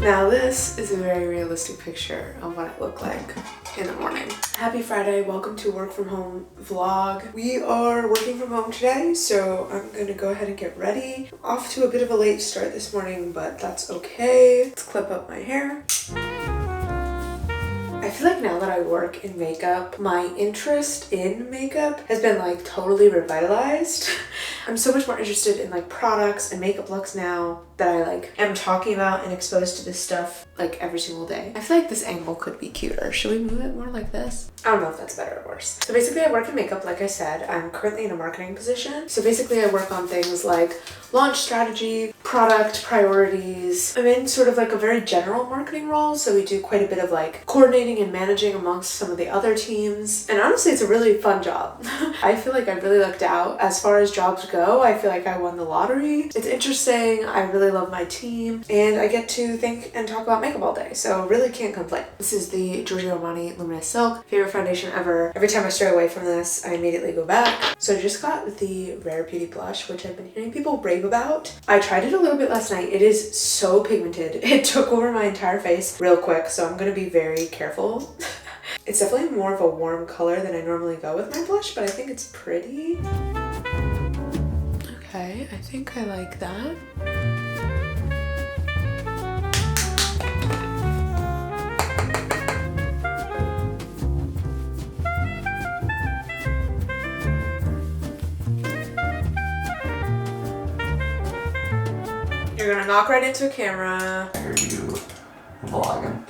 Now this is a very realistic picture of what I look like in the morning. Happy Friday, welcome to work from home vlog. We are working from home today, so I'm gonna go ahead and get ready. Off to a bit of a late start this morning, but that's okay. Let's clip up my hair. I feel like now that I work in makeup, my interest in makeup has been like totally revitalized. I'm so much more interested in like products and makeup looks now that I like am talking about and exposed to this stuff like every single day. I feel like this angle could be cuter. Should we move it more like this? I don't know if that's better or worse. So basically I work in makeup, like I said. I'm currently in a marketing position. So basically I work on things like launch strategy, product priorities. I'm in sort of like a very general marketing role. So we do quite a bit of like coordinating and managing amongst some of the other teams. And honestly, it's a really fun job. I feel like I really lucked out. As far as jobs go, I feel like I won the lottery. It's interesting. I really love my team and I get to think and talk about makeup all day. So really can't complain. This is the Giorgio Armani Luminous Silk. Favorite foundation ever. Every time I stray away from this, I immediately go back. So I just got the Rare Beauty blush, which I've been hearing people rave about. I tried it a little bit last night. It is so pigmented. It took over my entire face real quick. So I'm going to be very careful. It's definitely more of a warm color than I normally go with my blush, but I think it's pretty. Okay, I think I like that. You're gonna knock right into a camera. I heard you vlogging.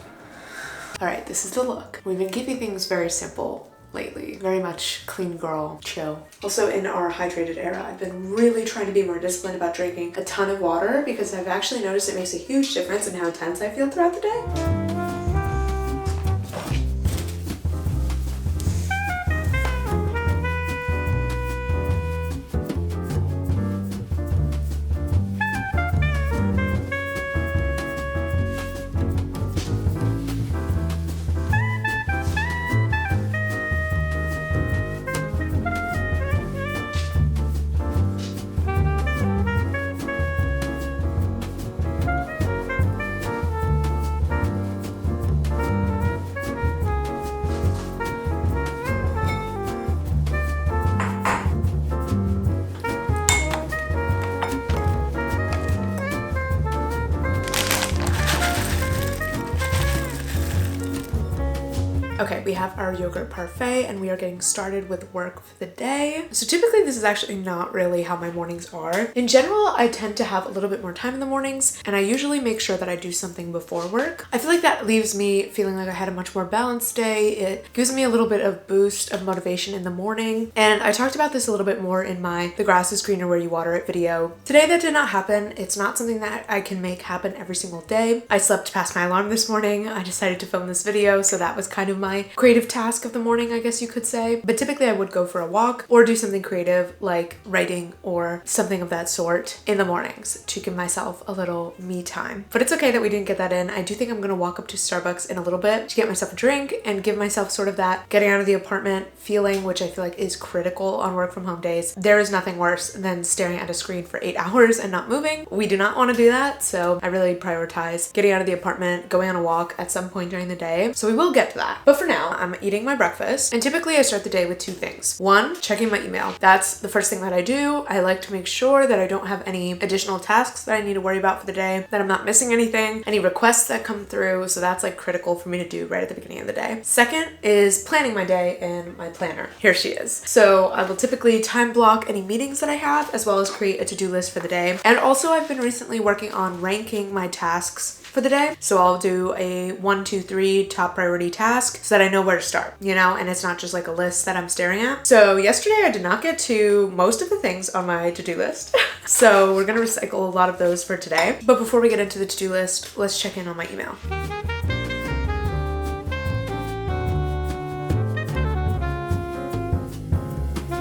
Alright, this is the look. We've been keeping things very simple lately. Very much clean girl, chill. Also in our hydrated era, I've been really trying to be more disciplined about drinking a ton of water because I've actually noticed it makes a huge difference in how tense I feel throughout the day. Okay, we have our yogurt parfait and we are getting started with work for the day. So typically this is actually not really how my mornings are. In general, I tend to have a little bit more time in the mornings and I usually make sure that I do something before work. I feel like that leaves me feeling like I had a much more balanced day. It gives me a little bit of boost of motivation in the morning. And I talked about this a little bit more in my The Grass is Greener Where You Water It video. Today that did not happen. It's not something that I can make happen every single day. I slept past my alarm this morning. I decided to film this video, so that was kind of my creative task of the morning, I guess you could say. But typically I would go for a walk or do something creative like writing or something of that sort in the mornings to give myself a little me time. But it's okay that we didn't get that in. I do think I'm gonna walk up to Starbucks in a little bit to get myself a drink and give myself sort of that getting out of the apartment feeling, which I feel like is critical on work from home days. There is nothing worse than staring at a screen for 8 hours and not moving. We do not want to do that, so I really prioritize getting out of the apartment, going on a walk at some point during the day. So we will get to that. But for now, I'm eating my breakfast, and typically I start the day with two things. One, checking my email. That's the first thing that I do. I like to make sure that I don't have any additional tasks that I need to worry about for the day, that I'm not missing anything, any requests that come through. So that's like critical for me to do right at the beginning of the day. Second is planning my day in my planner. Here she is. So I will typically time block any meetings that I have, as well as create a to-do list for the day. And also I've been recently working on ranking my tasks for the day. So I'll do a 1, 2, 3 top priority task so that I know where to start, you know, and it's not just like a list that I'm staring at. So yesterday I did not get to most of the things on my to-do list. So we're gonna recycle a lot of those for today. But before we get into the to-do list, let's check in on my email.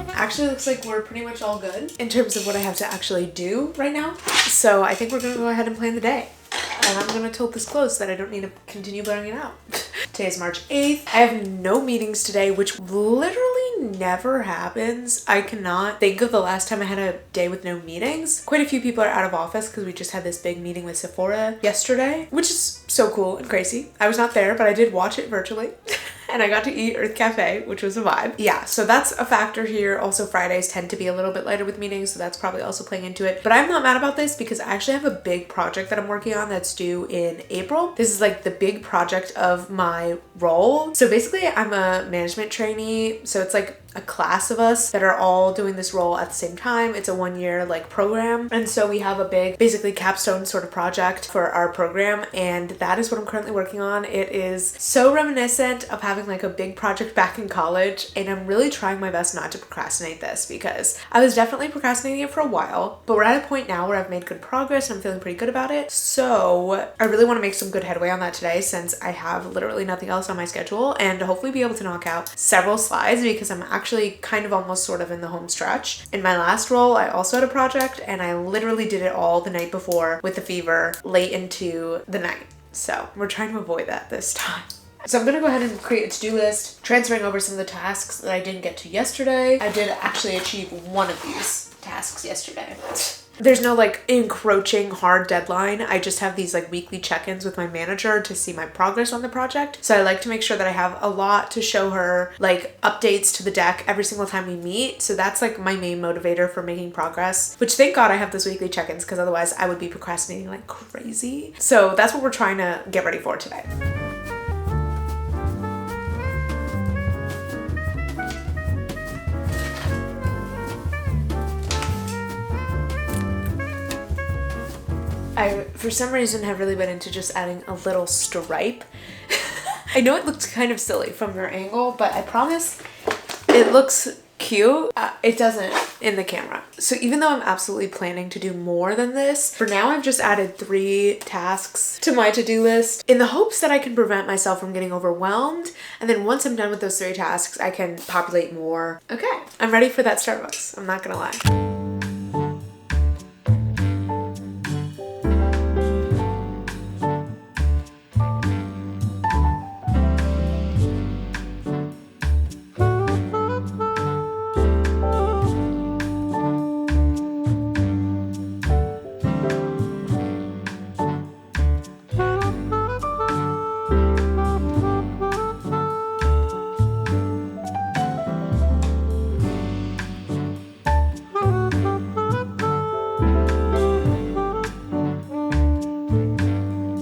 Actually looks like we're pretty much all good in terms of what I have to actually do right now. So I think we're gonna go ahead and plan the day. And I'm gonna tilt this close so that I don't need to continue blurring it out. Today is March 8th. I have no meetings today, which literally never happens. I cannot think of the last time I had a day with no meetings. Quite a few people are out of office because we just had this big meeting with Sephora yesterday, which is so cool and crazy. I was not there, but I did watch it virtually. And I got to eat Earth Cafe, which was a vibe. Yeah, so that's a factor here. Also, Fridays tend to be a little bit lighter with meetings, so that's probably also playing into it. But I'm not mad about this because I actually have a big project that I'm working on that's due in April. This is like the big project of my role. So basically, I'm a management trainee, so it's like a class of us that are all doing this role at the same time. It's a 1-year like program. And so we have a big, basically capstone sort of project for our program. And that is what I'm currently working on. It is so reminiscent of having like a big project back in college. And I'm really trying my best not to procrastinate this because I was definitely procrastinating it for a while, but we're at a point now where I've made good progress and I'm feeling pretty good about it. So I really want to make some good headway on that today since I have literally nothing else on my schedule and hopefully be able to knock out several slides because I'm actually kind of almost sort of in the home stretch. In my last role, I also had a project and I literally did it all the night before with the fever late into the night. So we're trying to avoid that this time. So I'm going to go ahead and create a to-do list, transferring over some of the tasks that I didn't get to yesterday. I did actually achieve one of these tasks yesterday. There's no like encroaching hard deadline. I just have these like weekly check-ins with my manager to see my progress on the project. So I like to make sure that I have a lot to show her, like updates to the deck every single time we meet. So that's like my main motivator for making progress, which thank God I have those weekly check-ins because otherwise I would be procrastinating like crazy. So that's what we're trying to get ready for today. I, for some reason, have really been into just adding a little stripe. I know it looks kind of silly from your angle, but I promise it looks cute. It doesn't in the camera. So even though I'm absolutely planning to do more than this, for now I've just added 3 tasks to my to-do list in the hopes that I can prevent myself from getting overwhelmed. And then once I'm done with those 3 tasks, I can populate more. Okay, I'm ready for that Starbucks. I'm not gonna lie.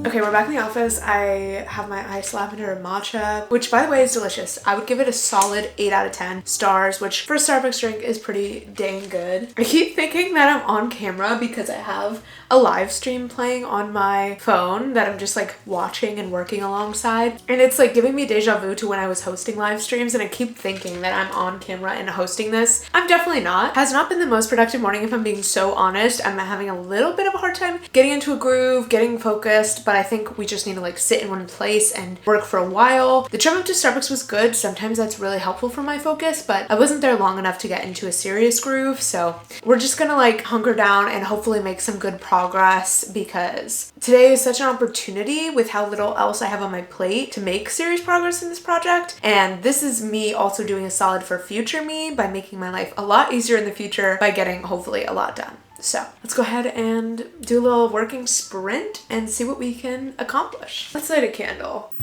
Okay, we're back in the office. I have my iced lavender matcha, which by the way is delicious. I would give it a solid 8 out of 10 stars, which for a Starbucks drink is pretty dang good. I keep thinking that I'm on camera because I have a live stream playing on my phone that I'm just like watching and working alongside. And it's like giving me deja vu to when I was hosting live streams, and I keep thinking that I'm on camera and hosting this. I'm definitely not. Has not been the most productive morning if I'm being so honest. I'm having a little bit of a hard time getting into a groove, getting focused, but I think we just need to like sit in one place and work for a while. The trip up to Starbucks was good. Sometimes that's really helpful for my focus, but I wasn't there long enough to get into a serious groove. So we're just gonna like hunker down and hopefully make some good progress because today is such an opportunity with how little else I have on my plate to make serious progress in this project. And this is me also doing a solid for future me by making my life a lot easier in the future by getting hopefully a lot done. So let's go ahead and do a little working sprint and see what we can accomplish. Let's light a candle.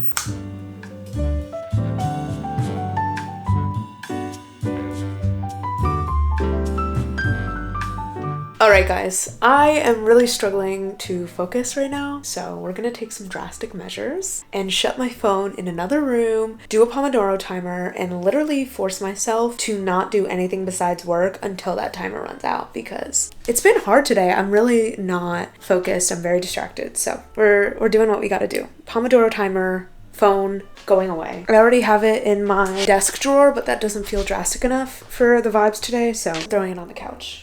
Alright guys, I am really struggling to focus right now, so we're gonna take some drastic measures and shut my phone in another room, do a Pomodoro timer, and literally force myself to not do anything besides work until that timer runs out because it's been hard today. I'm really not focused. I'm very distracted, so we're doing what we gotta do. Pomodoro timer, phone going away. I already have it in my desk drawer, but that doesn't feel drastic enough for the vibes today, so I'm throwing it on the couch.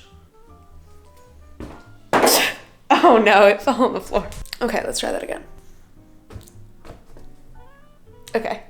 Oh no, it fell on the floor. Okay, let's try that again. Okay.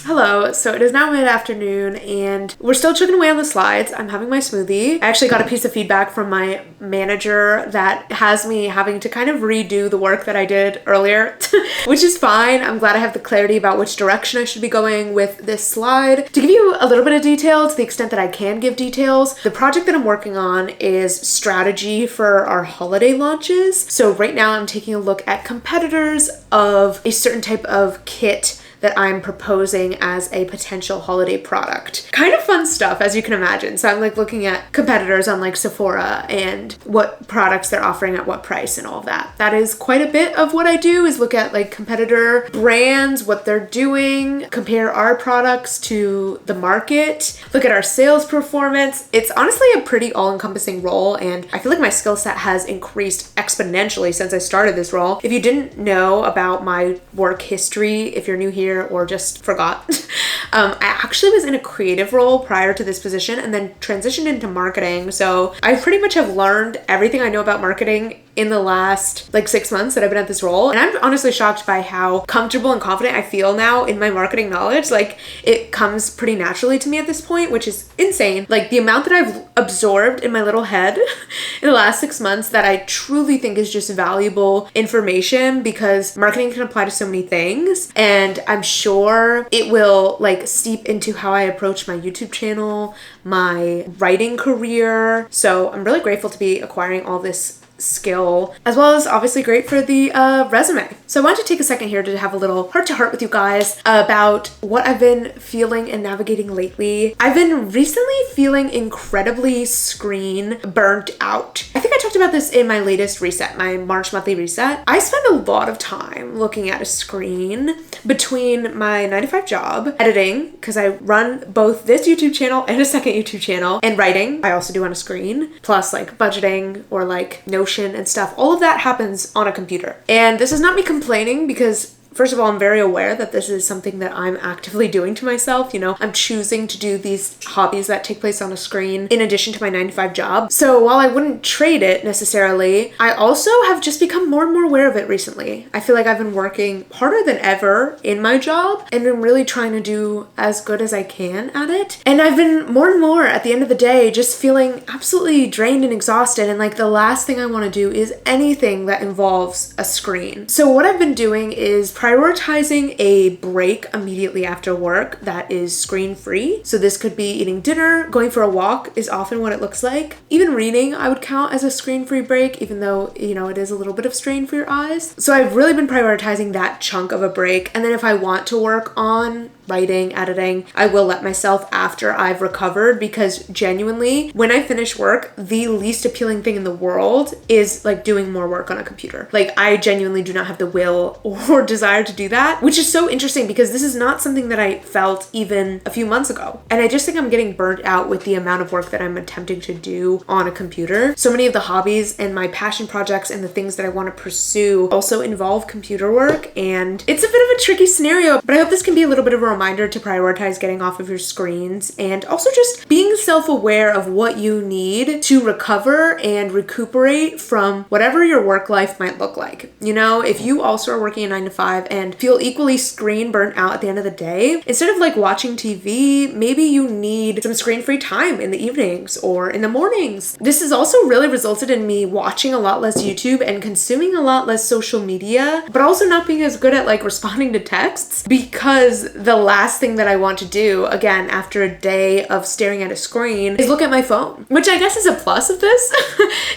Hello, so it is now mid-afternoon and we're still chugging away on the slides. I'm having my smoothie. I actually got a piece of feedback from my manager that has me having to kind of redo the work that I did earlier, which is fine. I'm glad I have the clarity about which direction I should be going with this slide. To give you a little bit of detail, to the extent that I can give details, the project that I'm working on is strategy for our holiday launches. So right now I'm taking a look at competitors of a certain type of kit that I'm proposing as a potential holiday product. Kind of fun stuff, as you can imagine. So I'm like looking at competitors on like Sephora and what products they're offering at what price and all of that. That is quite a bit of what I do, is look at like competitor brands, what they're doing, compare our products to the market, look at our sales performance. It's honestly a pretty all-encompassing role, and I feel like my skill set has increased exponentially since I started this role. If you didn't know about my work history, if you're new here or just forgot, I actually was in a creative role prior to this position and then transitioned into marketing. So I pretty much have learned everything I know about marketing in the last like 6 months that I've been at this role. And I'm honestly shocked by how comfortable and confident I feel now in my marketing knowledge. Like, it comes pretty naturally to me at this point, which is insane. Like, the amount that I've absorbed in my little head in the last 6 months that I truly think is just valuable information, because marketing can apply to so many things. And I'm sure it will like seep into how I approach my YouTube channel, my writing career. So I'm really grateful to be acquiring all this skill, as well as obviously great for the resume. So I wanted to take a second here to have a little heart-to-heart with you guys about what I've been feeling and navigating lately. I've been recently feeling incredibly screen burnt out. I think I talked about this in my latest reset, my March monthly reset. I spend a lot of time looking at a screen between my 9-to-5 job, editing, because I run both this YouTube channel and a second YouTube channel, and writing, I also do on a screen, plus like budgeting or like Notion and stuff. All of that happens on a computer. And this is not me complaining, because first of all, I'm very aware that this is something that I'm actively doing to myself. You know, I'm choosing to do these hobbies that take place on a screen in addition to my 9-to-5 job. So while I wouldn't trade it necessarily, I also have just become more and more aware of it recently. I feel like I've been working harder than ever in my job and I'm really trying to do as good as I can at it. And I've been more and more at the end of the day just feeling absolutely drained and exhausted, and like the last thing I want to do is anything that involves a screen. So what I've been doing is prioritizing a break immediately after work that is screen free. So this could be eating dinner, going for a walk is often what it looks like. Even reading I would count as a screen free break, even though, you know, it is a little bit of strain for your eyes. So I've really been prioritizing that chunk of a break. And then if I want to work on writing, editing, I will let myself after I've recovered, because genuinely, when I finish work, the least appealing thing in the world is like doing more work on a computer. Like, I genuinely do not have the will or desire to do that, which is so interesting because this is not something that I felt even a few months ago. And I just think I'm getting burnt out with the amount of work that I'm attempting to do on a computer. So many of the hobbies and my passion projects and the things that I want to pursue also involve computer work, and it's a bit of a tricky scenario, but I hope this can be a little bit of a reminder to prioritize getting off of your screens, and also just being self-aware of what you need to recover and recuperate from whatever your work life might look like. You know, if you also are working a 9-to-5 and feel equally screen burnt out at the end of the day, instead of like watching TV, maybe you need some screen-free time in the evenings or in the mornings. This has also really resulted in me watching a lot less YouTube and consuming a lot less social media, but also not being as good at like responding to texts, because the last thing that I want to do, again, after a day of staring at a screen, is look at my phone, which I guess is a plus of this,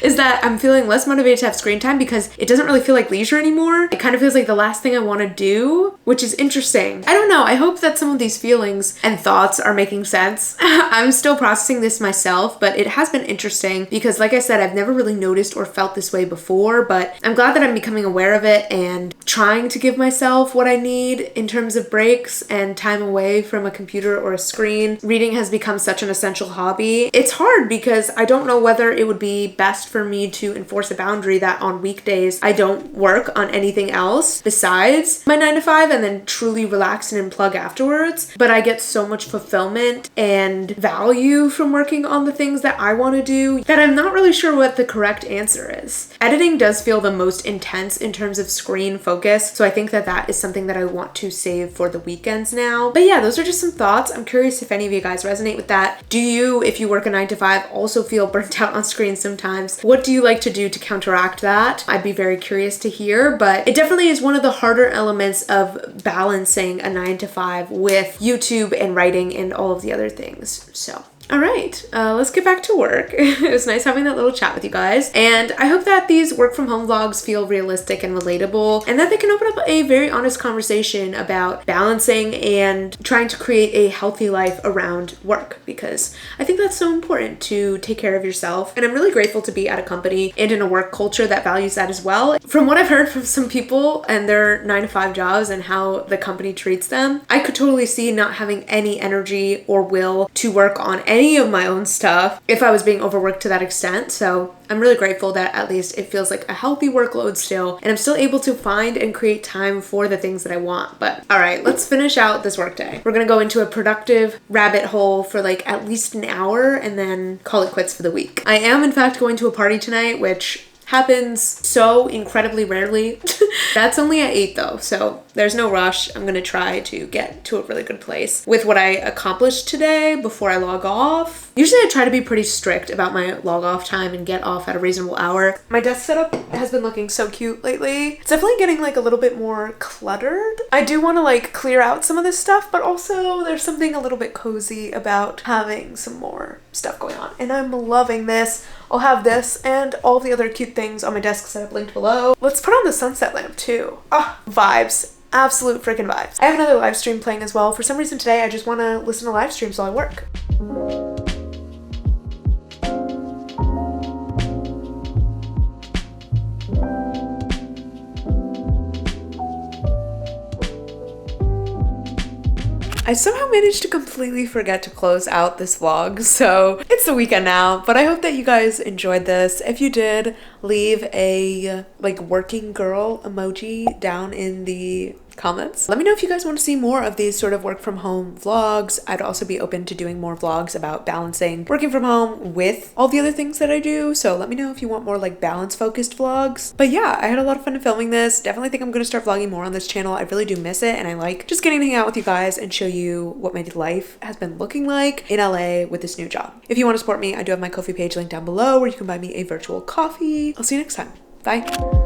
is that I'm feeling less motivated to have screen time because it doesn't really feel like leisure anymore. It kind of feels like the last thing I want to do, which is interesting. I don't know. I hope that some of these feelings and thoughts are making sense. I'm still processing this myself, but it has been interesting because, like I said, I've never really noticed or felt this way before, but I'm glad that I'm becoming aware of it and trying to give myself what I need in terms of breaks and time away from a computer or a screen. Reading has become such an essential hobby. It's hard because I don't know whether it would be best for me to enforce a boundary that on weekdays I don't work on anything else besides minimize my 9 to 5 and then truly relax and unplug afterwards. But I get so much fulfillment and value from working on the things that I want to do that I'm not really sure what the correct answer is. Editing does feel the most intense in terms of screen focus, so I think that that is something that I want to save for the weekends now. But yeah, those are just some thoughts. I'm curious if any of you guys resonate with that. Do you, if you work a 9 to 5, also feel burnt out on screen sometimes? What do you like to do to counteract that? I'd be very curious to hear, but it definitely is one of the harder elements of balancing a 9 to 5 with YouTube and writing and all of the other things. So all right, let's get back to work. It was nice having that little chat with you guys. And I hope that these work from home vlogs feel realistic and relatable, and that they can open up a very honest conversation about balancing and trying to create a healthy life around work, because I think that's so important to take care of yourself. And I'm really grateful to be at a company and in a work culture that values that as well. From what I've heard from some people and their 9 to 5 jobs and how the company treats them, I could totally see not having any energy or will to work on any of my own stuff if I was being overworked to that extent. So I'm really grateful that at least it feels like a healthy workload still, and I'm still able to find and create time for the things that I want. But all right, let's finish out this workday. We're gonna go into a productive rabbit hole for like at least an hour and then call it quits for the week. I am in fact going to a party tonight, which happens so incredibly rarely. That's only at 8 though, so there's no rush. I'm gonna try to get to a really good place with what I accomplished today before I log off. Usually I try to be pretty strict about my log off time and get off at a reasonable hour. My desk setup has been looking so cute lately. It's definitely getting like a little bit more cluttered. I do want to like clear out some of this stuff, but also there's something a little bit cozy about having some more stuff going on, and I'm loving this. I'll have this and all the other cute things on my desk setup linked below. Let's put on the sunset lamp too. Ah, vibes. Absolute freaking vibes. I have another live stream playing as well. For some reason today, I just want to listen to live streams while I work. I somehow managed to completely forget to close out this vlog, so it's the weekend now, but I hope that you guys enjoyed this. If you did, leave a like working girl emoji down in the comments. Let me know if you guys want to see more of these sort of work from home vlogs. I'd also be open to doing more vlogs about balancing working from home with all the other things that I do. So let me know if you want more like balance focused vlogs. But yeah, I had a lot of fun filming this. Definitely think I'm going to start vlogging more on this channel. I really do miss it, and I like just getting to hang out with you guys and show you what my life has been looking like in LA with this new job. If you want to support me, I do have my Ko-fi page linked down below where you can buy me a virtual coffee. I'll see you next time. Bye.